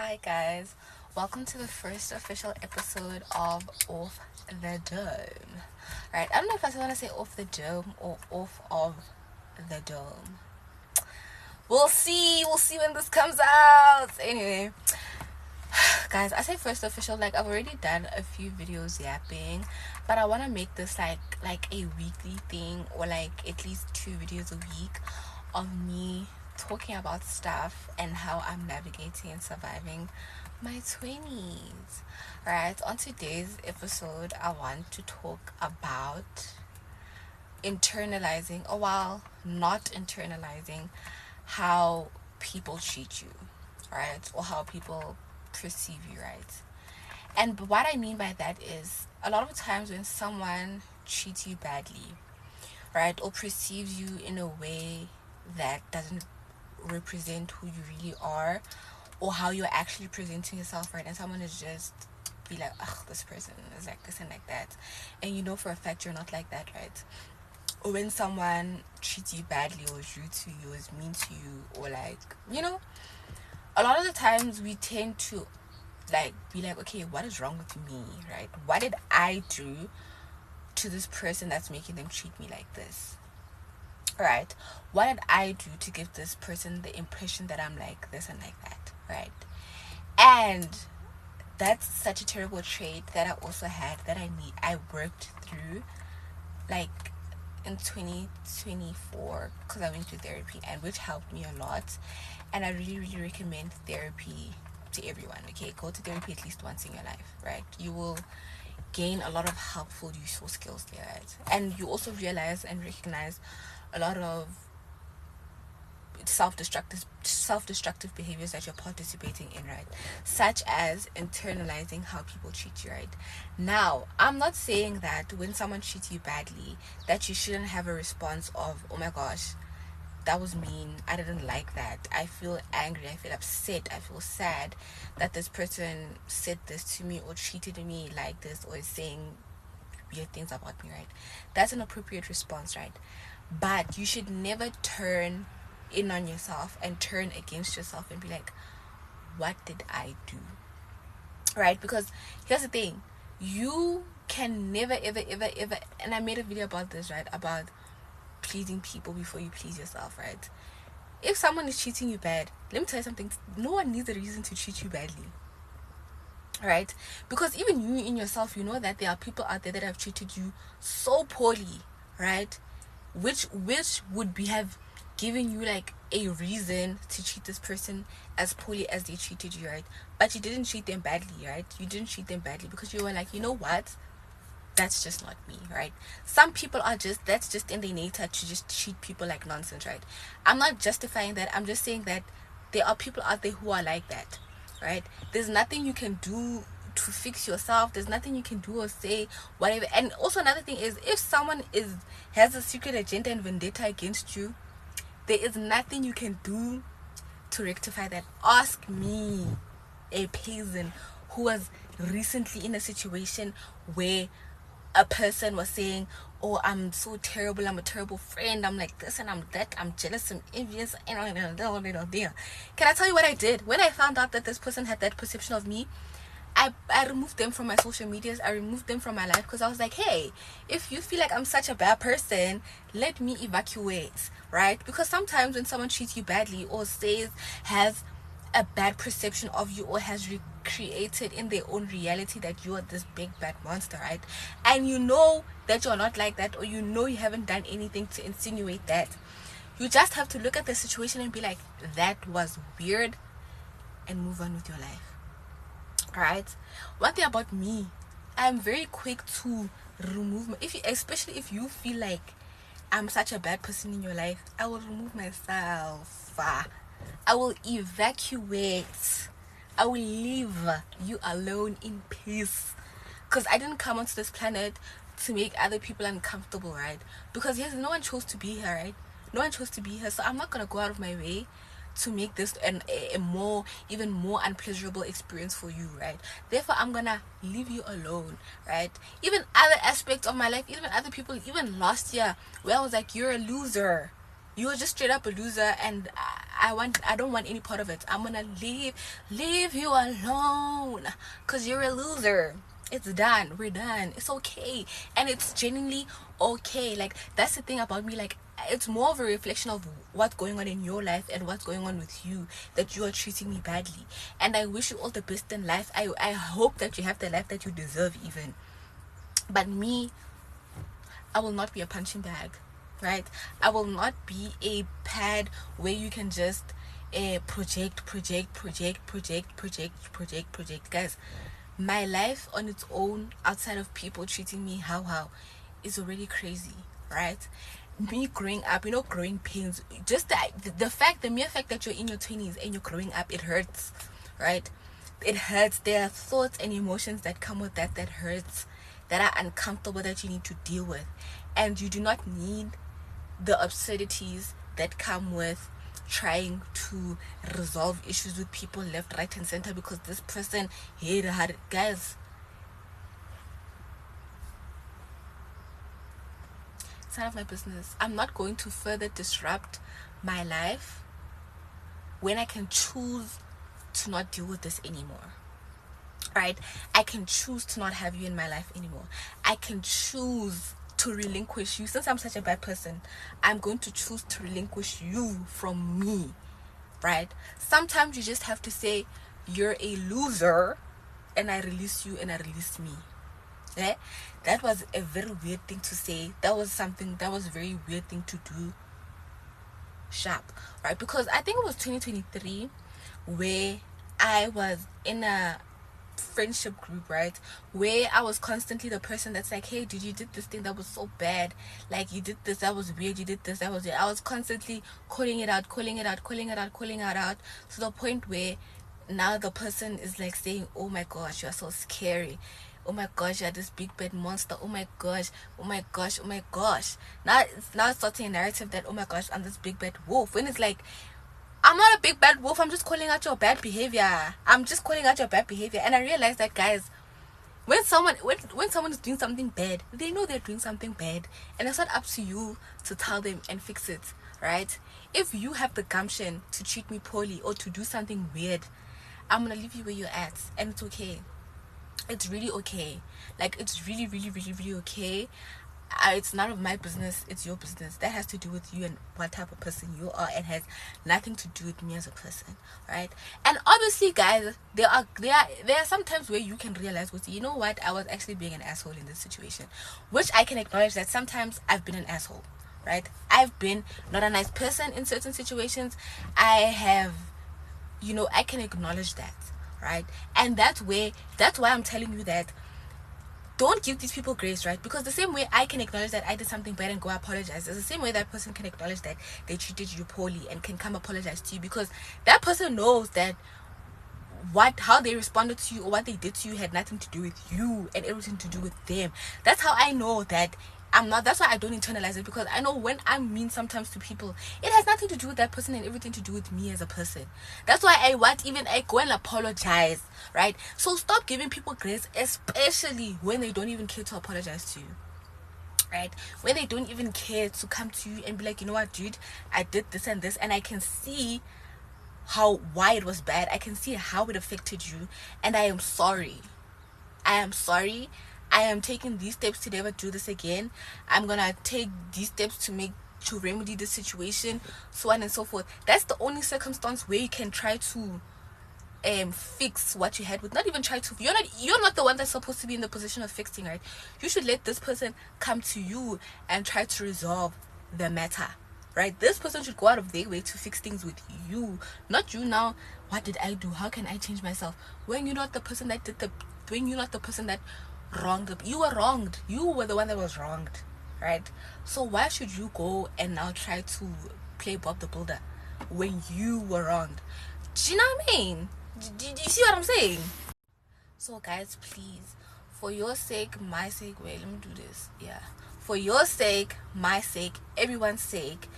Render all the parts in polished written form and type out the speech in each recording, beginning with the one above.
Hi guys, welcome to the first official episode of Off the Dome. Right, I don't know if I want to say off the dome or off of the dome. We'll see when this comes out. Anyway, guys, I say first official, like I've already done a few videos yapping, but I want to make this like a weekly thing, or like at least 2 videos a week of me talking about stuff and how I'm navigating and surviving my 20s. Alright, on today's episode, I want to talk about internalizing, or while not internalizing, how people treat you, right? Or how people perceive you, right? And what I mean by that is a lot of times when someone treats you badly, right, or perceives you in a way that doesn't represent who you really are or how you're actually presenting yourself, right, and someone is just be like, ugh, this person is like this and like that, and you know for a fact you're not like that, right? Or when someone treats you badly or is rude to you, is mean to you, or like, a lot of the times we tend to like be like, okay, what is wrong with me, right? What did I do to this person that's making them treat me like this? Right? What did I do to give this person the impression that I'm like this and like that? Right? And that's such a terrible trait that I also had, that I worked through like in 2024, because I went to therapy, and which helped me a lot. And I really recommend therapy to everyone. Okay, go to therapy at least once in your life, right? You will gain a lot of helpful, useful skills there, right? And you also realize and recognize a lot of self-destructive behaviors that you're participating in, right? Such as internalizing how people treat you, right? Now, I'm not saying that when someone treats you badly that you shouldn't have a response of, oh my gosh, that was mean, I didn't like that, I feel angry, I feel upset, I feel sad that this person said this to me or treated me like this or is saying weird things about me, right? That's an appropriate response, right? But you should never turn in on yourself and turn against yourself and be like, what did I do? Right? Because here's the thing, you can never ever and I made a video about this, right, about pleasing people before you please yourself, right? If someone is treating you bad, let me tell you something, no one needs a reason to treat you badly, right? Because even you in yourself, you know that there are people out there that have treated you so poorly, right? Which would be have given you like a reason to treat this person as poorly as they treated you, right? But you didn't treat them badly, right? You didn't treat them badly because you were like, you know what, that's just not me, right? Some people are just, that's just in their nature to just treat people like nonsense, right? I'm not justifying that, I'm just saying that there are people out there who are like that, right? There's nothing you can do to fix yourself, there's nothing you can do or say, whatever. And also another thing is, if someone has a secret agenda and vendetta against you, there is nothing you can do to rectify that. Ask me, a peasant who was recently in a situation where a person was saying, oh, I'm so terrible, I'm a terrible friend, I'm like this and I'm that, I'm jealous, I'm envious, can I tell you what I did? When I found out that this person had that perception of me, I removed them from my social medias, I removed them from my life, because I was like, hey, if you feel like I'm such a bad person, let me evacuate, right? Because sometimes when someone treats you badly or has a bad perception of you, or has recreated in their own reality that you are this big bad monster, right? And you know that you're not like that, or you know you haven't done anything to insinuate that. You just have to look at the situation and be like, that was weird, and move on with your life. Right? One thing about me, I'm very quick to remove especially if you feel like I'm such a bad person in your life, I will remove myself. I will evacuate. I will leave you alone in peace. Because I didn't come onto this planet to make other people uncomfortable, right? Because yes, no one chose to be here, right? No one chose to be here, so I'm not gonna go out of my way to make this even more unpleasurable experience for you, right? Therefore, I'm gonna leave you alone, right? Even other aspects of my life, even other people, even last year, where I was like, you're a loser, you're just straight up a loser, and I don't want any part of it. I'm gonna leave you alone, because you're a loser. It's done. We're done. It's okay. And it's genuinely okay. Like, that's the thing about me. Like, it's more of a reflection of what's going on in your life and what's going on with you, that you are treating me badly. And I wish you all the best in life. I hope that you have the life that you deserve, even. But me, I will not be a punching bag, right? I will not be a pad where you can just project. Guys, my life on its own, outside of people treating me how, is already crazy, right? Me growing up, growing pains, just the mere fact that you're in your 20s and you're growing up, it hurts, right? It hurts. There are thoughts and emotions that come with that hurts, that are uncomfortable, that you need to deal with. And you do not need the absurdities that come with trying to resolve issues with people left, right, and center, because this person had guys. It's none of my business. I'm not going to further disrupt my life when I can choose to not deal with this anymore, right? I can choose to not have you in my life anymore. I can choose to relinquish you. Since I'm such a bad person, I'm going to choose to relinquish you from me, right? Sometimes you just have to say you're a loser, and I release you and I release me. Yeah? That was a very weird thing to say. That was a very weird thing to do sharp, right? Because I think it was 2023 where I was in a friendship group, right, where I was constantly the person that's like, hey dude, you did this thing that was so bad, like you did this, that was weird, you did this, that was weird. I was constantly calling it out, to the point where now the person is like saying, oh my gosh, you're so scary, oh my gosh, you're this big bad monster, oh my gosh. Now it's starting a narrative that, oh my gosh, I'm this big bad wolf, when it's like, I'm not a big bad wolf. I'm just calling out your bad behavior. And I realized that, guys, when someone is doing something bad, they know they're doing something bad, and it's not up to you to tell them and fix it, right? If you have the gumption to treat me poorly or to do something weird, I'm gonna leave you where you're at, and it's okay. It's really okay. Like, it's really, really, really, really okay. It's none of my business, it's your business. That has to do with you and what type of person you are, and has nothing to do with me as a person, right? And obviously, guys, there are some times where you can realize, well, you know what, I was actually being an asshole in this situation, which I can acknowledge that sometimes I've been an asshole, right? I've been not a nice person in certain situations. I have, I can acknowledge that, right? And that's why I'm telling you that don't give these people grace, right? Because the same way I can acknowledge that I did something bad and go apologize, it's the same way that person can acknowledge that they treated you poorly and can come apologize to you, because that person knows that how they responded to you or what they did to you had nothing to do with you and everything to do with them. That's how I know that that's why I don't internalize it, because I know when I'm mean sometimes to people, it has nothing to do with that person and everything to do with me as a person. That's why I go and apologize, right? So stop giving people grace, especially when they don't even care to apologize to you, right? When they don't even care to come to you and be like, you know what, dude, I did this and this, and I can see why it was bad. I can see how it affected you, and I am sorry. I am taking these steps to never do this again. I'm gonna take these steps to remedy the situation, so on and so forth. That's the only circumstance where you can try to fix what you had with. Not even try to. You're not the one that's supposed to be in the position of fixing, right? You should let this person come to you and try to resolve the matter, right? This person should go out of their way to fix things with you, not you. Now, what did I do? How can I change myself? When you're not the person that wronged. You were wronged. You were the one that was wronged, right? So why should you go and now try to play Bob the Builder when you were wronged? Do you know what I mean? Do you see what I'm saying? So guys, please, for your sake, my sake, wait, let me do this. Yeah. For your sake, my sake, everyone's sake,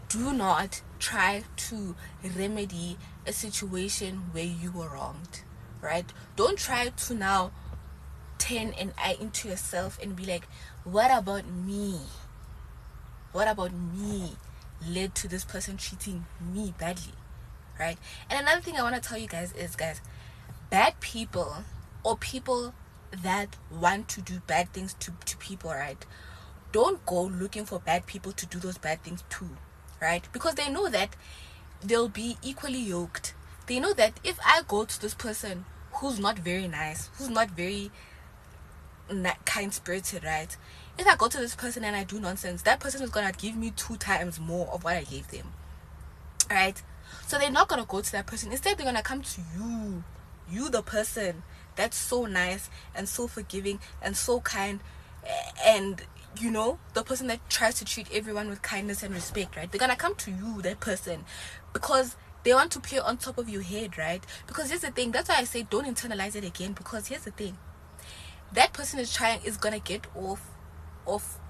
do not try to remedy a situation where you were wronged, right? Don't try to now turn an eye into yourself and be like, what about me? led to this person treating me badly, right? And another thing I want to tell you guys is, guys, bad people, or people that want to do bad things to people, right, don't go looking for bad people to do those bad things too, right? Because they know that they'll be equally yoked. They know that if I go to this person who's not very nice, who's not very kind spirited, right, if I go to this person and I do nonsense, that person is gonna give me 2 times more of what I gave them, right? So they're not gonna go to that person. Instead, they're gonna come to you, the person that's so nice and so forgiving and so kind, and the person that tries to treat everyone with kindness and respect, right? They're gonna come to you, that person, because they want to play on top of your head, right? Because here's the thing, that's why I say don't internalize it again, because here's the thing, that person is gonna get off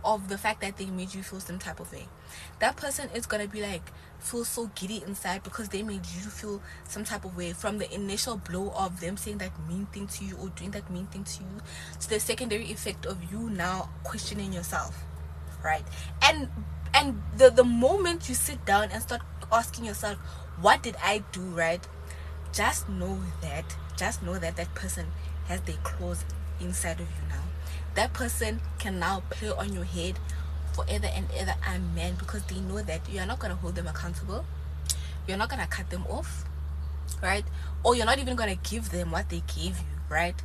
of the fact that they made you feel some type of way. That person is gonna be like, feel so giddy inside because they made you feel some type of way, from the initial blow of them saying that mean thing to you or doing that mean thing to you, to the secondary effect of you now questioning yourself, right? And the moment you sit down and start asking yourself, what did I do, right? Just know that that person has their claws inside of you now. That person can now play on your head forever and ever, amen, because they know that you are not going to hold them accountable, you're not going to cut them off, right? Or you're not even going to give them what they gave you, right?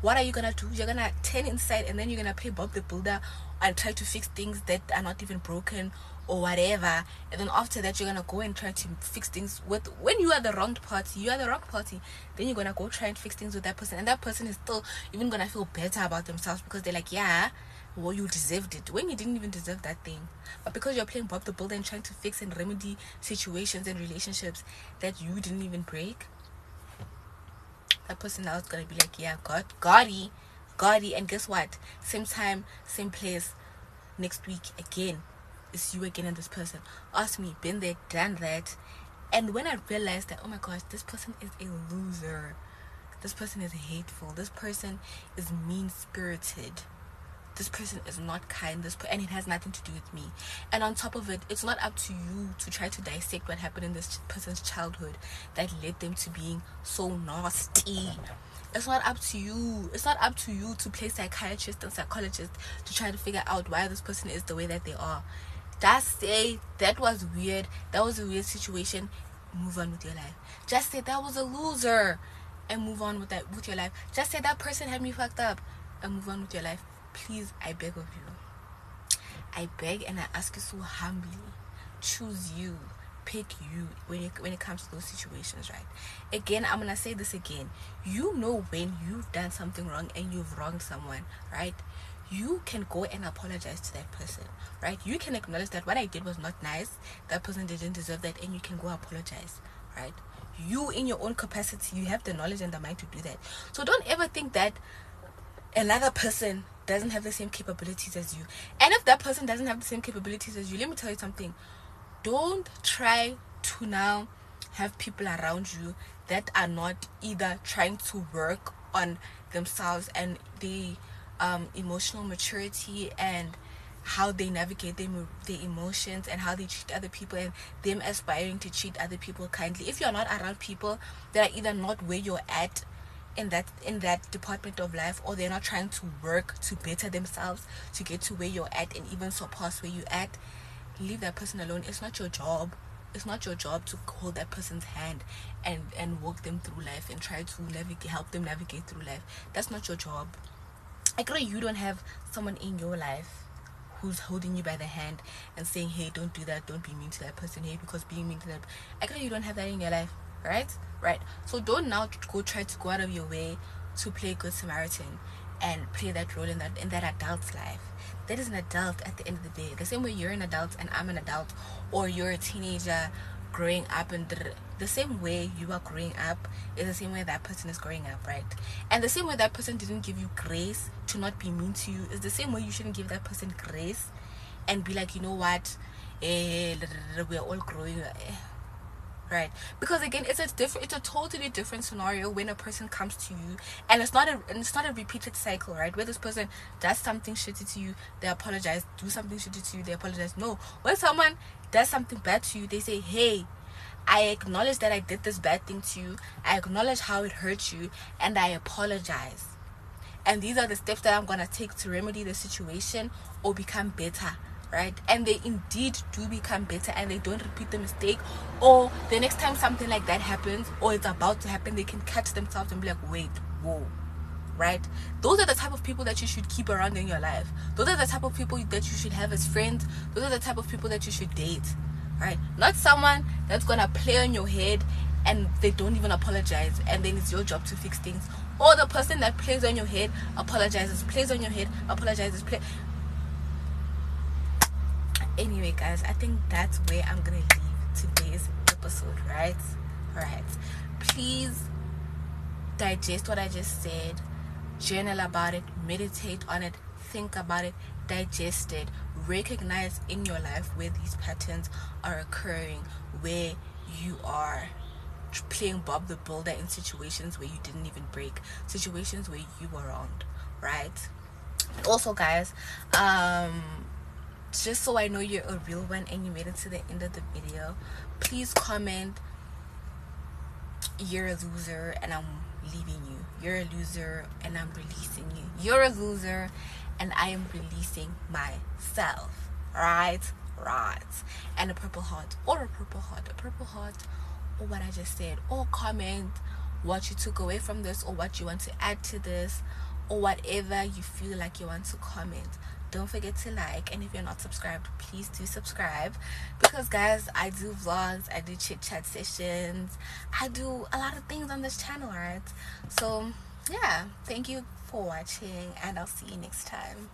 What are you going to do? You're going to turn inside, and then you're going to pay Bob the Builder and try to fix things that are not even broken or whatever. And then after that, you're going to go and try to fix things with, when you are the wrong party, then you're going to go try and fix things with that person, and that person is still even going to feel better about themselves because they're like, yeah, well, you deserved it, when you didn't even deserve that thing. But because you're playing Bob the Builder and trying to fix and remedy situations and relationships that you didn't even break, that person now is gonna be like, yeah, Gotti. And guess what? Same time, same place, next week again, it's you again and this person. Ask me, been there, done that. And when I realized that, oh my gosh, this person is a loser, this person is hateful, this person is mean-spirited, this person is not kind, and it has nothing to do with me. And on top of it, it's not up to you to try to dissect what happened in this person's childhood that led them to being so nasty. It's not up to you to play psychiatrist and psychologist to try to figure out why this person is the way that they are. Just say that was weird, that was a weird situation, move on with your life. Just say that was a loser and move on with your life. Just say that person had me fucked up and move on with your life. Please, I beg of you. I beg and I ask you so humbly. Choose you. Pick you when it comes to those situations, right? Again, I'm gonna say this again. You know when you've done something wrong and you've wronged someone, right? You can go and apologize to that person, right? You can acknowledge that what I did was not nice, that person didn't deserve that, and you can go apologize, right? You, in your own capacity, you have the knowledge and the mind to do that. So don't ever think that another person doesn't have the same capabilities as you. And if that person doesn't have the same capabilities as you, let me tell you something. Don't try to now have people around you that are not either trying to work on themselves and the emotional maturity and how they navigate their emotions and how they treat other people, and them aspiring to treat other people kindly. If you're not around people that are either not where you're at in that department of life, or they're not trying to work to better themselves to get to where you're at and even surpass where you're at, leave that person alone. It's not your job to hold that person's hand and walk them through life and try to help them navigate through life. That's not your job. I agree, you don't have someone in your life who's holding you by the hand and saying, hey, don't do that, don't be mean to that person, hey, because being mean to them. I agree, you don't have that in your life, right? So don't now try to go out of your way to play good Samaritan and play that role in that adult's life. That is an adult at the end of the day. The same way you're an adult and I'm an adult, or you're a teenager growing up, and the same way you are growing up is the same way that person is growing up, right? And the same way that person didn't give you grace to not be mean to you is the same way you shouldn't give that person grace and be like, you know what, we're all growing. right? Because again, it's a totally different scenario when a person comes to you, and it's not a repeated cycle, right? Where this person does something shitty to you, they apologize, do something shitty to you, they apologize. No, when someone does something bad to you, they say, hey, I acknowledge that I did this bad thing to you, I acknowledge how it hurt you, and I apologize, and these are the steps that I'm gonna take to remedy the situation or become better, right? And they indeed do become better, and they don't repeat the mistake, or the next time something like that happens or it's about to happen, they can catch themselves and be like, wait, whoa, right? Those are the type of people that you should keep around in your life. Those are the type of people that you should have as friends. Those are the type of people that you should date, right? Not someone that's gonna play on your head and they don't even apologize, and then it's your job to fix things. Or the person that plays on your head, apologizes, plays on your head, apologizes, anyway, guys, I think that's where I'm gonna leave today's episode, right? Right. Please digest what I just said, journal about it, meditate on it, think about it, digest it, recognize in your life where these patterns are occurring, where you are playing Bob the Builder in situations where you didn't even break, situations where you were wronged, right? Also, guys, just so I know you're a real one and you made it to the end of the video, please comment, you're a loser and I'm leaving you. You're a loser and I'm releasing you. You're a loser and I am releasing myself. Right? Right. And a purple heart. Or a purple heart. A purple heart. Or what I just said. Or comment what you took away from this, or what you want to add to this, or whatever you feel like you want to comment. Don't forget to like, and if you're not subscribed, please do subscribe, because guys, I do vlogs, I do chit chat sessions, I do a lot of things on this channel, right? So yeah, thank you for watching, and I'll see you next time.